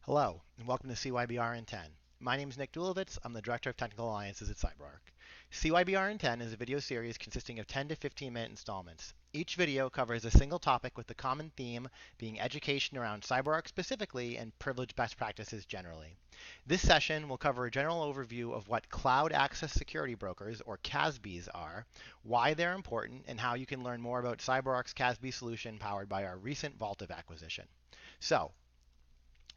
Hello, and welcome to CYBR in 10. My name is Nick Dulovitz. I'm the Director of Technical Alliances at CyberArk. CYBR in 10 is a video series consisting of 10 to 15-minute installments. Each video covers a single topic with the common theme being education around CyberArk specifically and privileged best practices generally. This session will cover a general overview of what Cloud Access Security Brokers, or CASBs, are, why they're important, and how you can learn more about CyberArk's CASB solution powered by our recent Vaultive acquisition. So,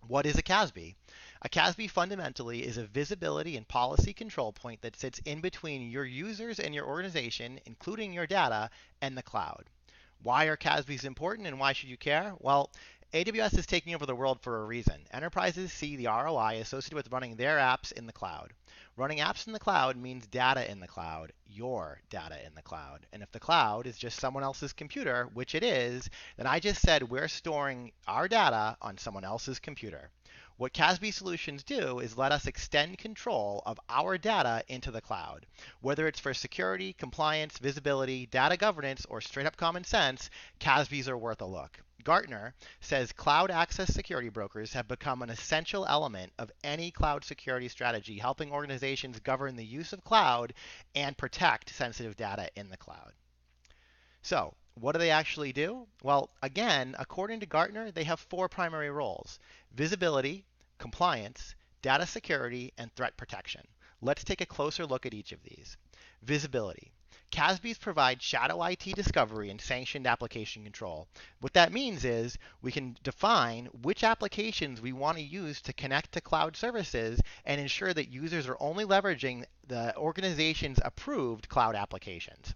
what is a CASB? A CASB fundamentally is a visibility and policy control point that sits in between your users and your organization, including your data, and the cloud. Why are CASBs important and why should you care? Well, AWS is taking over the world for a reason. Enterprises see the ROI associated with running their apps in the cloud. Running apps in the cloud means data in the cloud, your data in the cloud. And if the cloud is just someone else's computer, which it is, then I just said we're storing our data on someone else's computer. What CASB solutions do is let us extend control of our data into the cloud. Whether it's for security, compliance, visibility, data governance, or straight up common sense, CASBs are worth a look. Gartner says cloud access security brokers have become an essential element of any cloud security strategy, helping organizations govern the use of cloud and protect sensitive data in the cloud. So, what do they actually do? Well, again, according to Gartner, they have four primary roles: visibility, compliance, data security, and threat protection. Let's take a closer look at each of these. Visibility. CASBs provide shadow IT discovery and sanctioned application control. What that means is we can define which applications we want to use to connect to cloud services and ensure that users are only leveraging the organization's approved cloud applications.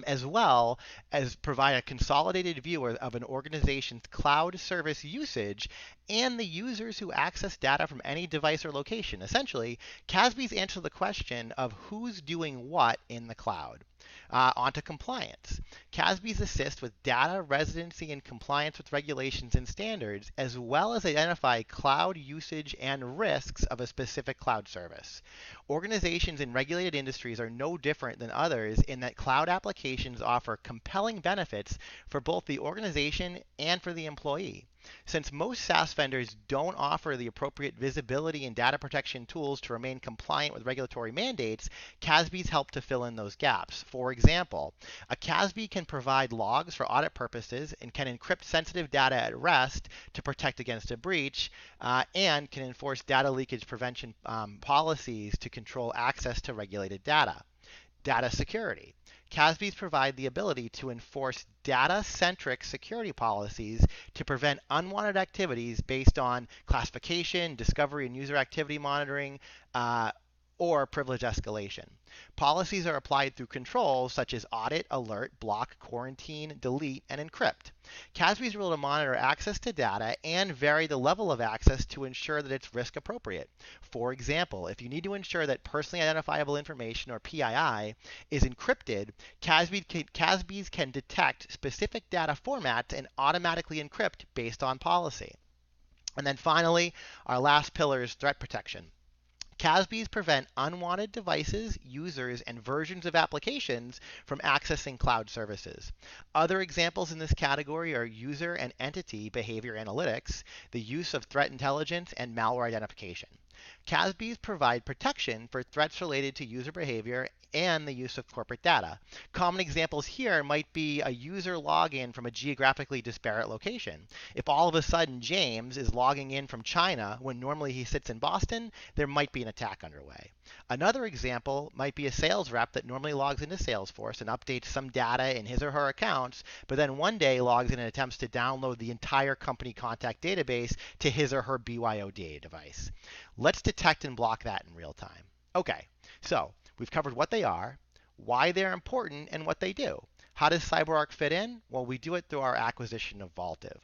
As well as provide a consolidated view of an organization's cloud service usage and the users who access data from any device or location. Essentially, CASBs answer the question of who's doing what in the cloud. Onto compliance. CASBs assist with data residency and compliance with regulations and standards, as well as identify cloud usage and risks of a specific cloud service. Organizations in regulated industries are no different than others in that cloud applications offer compelling benefits for both the organization and for the employee. Since most SaaS vendors don't offer the appropriate visibility and data protection tools to remain compliant with regulatory mandates, CASBs help to fill in those gaps. For example, a CASB can provide logs for audit purposes and can encrypt sensitive data at rest to protect against a breach, and can enforce data leakage prevention policies to control access to regulated data. Data security. CASBs provide the ability to enforce data-centric security policies to prevent unwanted activities based on classification, discovery, and user activity monitoring, or privilege escalation. Policies are applied through controls such as audit, alert, block, quarantine, delete, and encrypt. CASBs are able to monitor access to data and vary the level of access to ensure that it's risk appropriate. For example, if you need to ensure that personally identifiable information, or PII, is encrypted, CASBs can detect specific data formats and automatically encrypt based on policy. And then finally, our last pillar is threat protection. CASBs prevent unwanted devices, users, and versions of applications from accessing cloud services. Other examples in this category are user and entity behavior analytics, the use of threat intelligence, and malware identification. CASBs provide protection for threats related to user behavior and the use of corporate data. Common examples here might be a user login from a geographically disparate location. If all of a sudden James is logging in from China when normally he sits in Boston, there might be an attack underway. Another example might be a sales rep that normally logs into Salesforce and updates some data in his or her accounts, but then one day logs in and attempts to download the entire company contact database to his or her BYOD device. Let's detect and block that in real time. Okay, so we've covered what they are, why they're important, and what they do. How does CyberArk fit in? Well, we do it through our acquisition of Vaultive.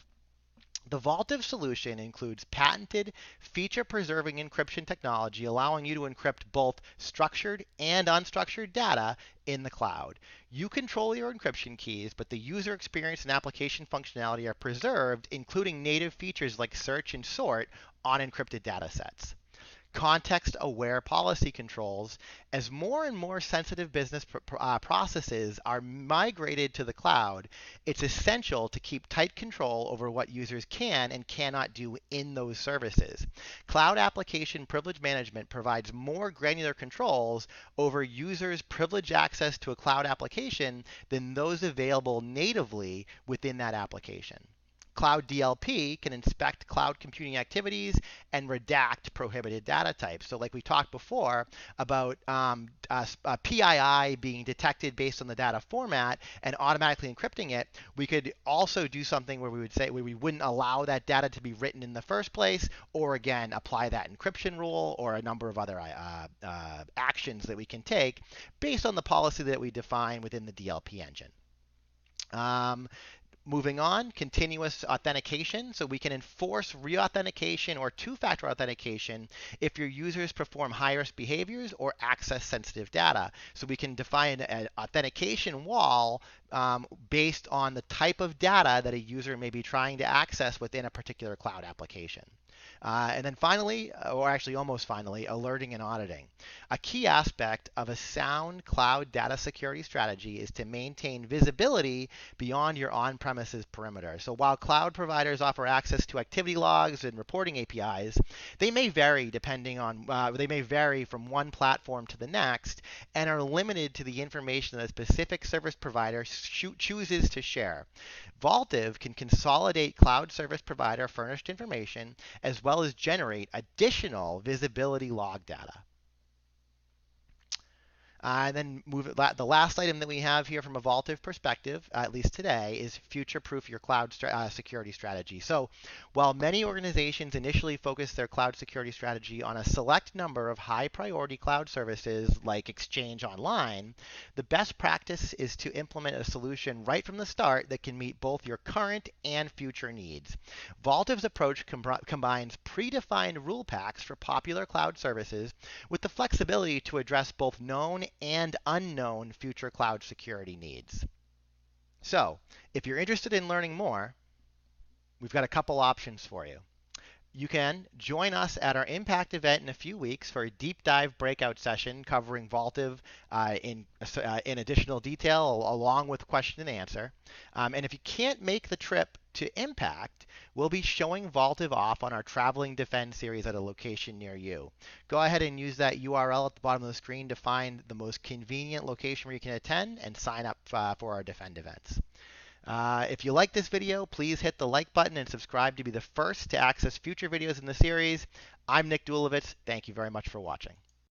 The Vaultive solution includes patented, feature-preserving encryption technology, allowing you to encrypt both structured and unstructured data in the cloud. You control your encryption keys, but the user experience and application functionality are preserved, including native features like search and sort on encrypted data sets. context-aware policy controls. As more and more sensitive business processes are migrated to the cloud, it's essential to keep tight control over what users can and cannot do in those services. Cloud application privilege management provides more granular controls over users' privileged access to a cloud application than those available natively within that application. Cloud DLP can inspect cloud computing activities and redact prohibited data types. So like we talked before about PII being detected based on the data format and automatically encrypting it, we could also do something where we would say where we wouldn't allow that data to be written in the first place, or again, apply that encryption rule or a number of other actions that we can take based on the policy that we define within the DLP engine. Moving on, continuous authentication. So we can enforce re-authentication or two-factor authentication if your users perform high-risk behaviors or access sensitive data. So we can define an authentication wall based on the type of data that a user may be trying to access within a particular cloud application. And then finally, or actually almost finally, alerting and auditing. A key aspect of a sound cloud data security strategy is to maintain visibility beyond your on-premises perimeter. So while cloud providers offer access to activity logs and reporting APIs, they may vary from one platform to the next and are limited to the information that a specific service provider chooses to share. Vaultive can consolidate cloud service provider furnished information as well as generate additional visibility log data. And then the last item that we have here from a Vaultive perspective, at least today, is future-proof your cloud security strategy. So while many organizations initially focus their cloud security strategy on a select number of high-priority cloud services like Exchange Online, the best practice is to implement a solution right from the start that can meet both your current and future needs. Vaultive's approach combines predefined rule packs for popular cloud services with the flexibility to address both known and unknown future cloud security needs. So, if you're interested in learning more, we've got a couple options for you. You can join us at our Impact event in a few weeks for a deep dive breakout session covering Vaultive in additional detail along with question and answer. And if you can't make the trip to Impact, we'll be showing Vaultive off on our Traveling Defend series at a location near you. Go ahead and use that URL at the bottom of the screen to find the most convenient location where you can attend and sign up for our Defend events. If you like this video, please hit the like button and subscribe to be the first to access future videos in the series. I'm Nick Dulovitz. Thank you very much for watching.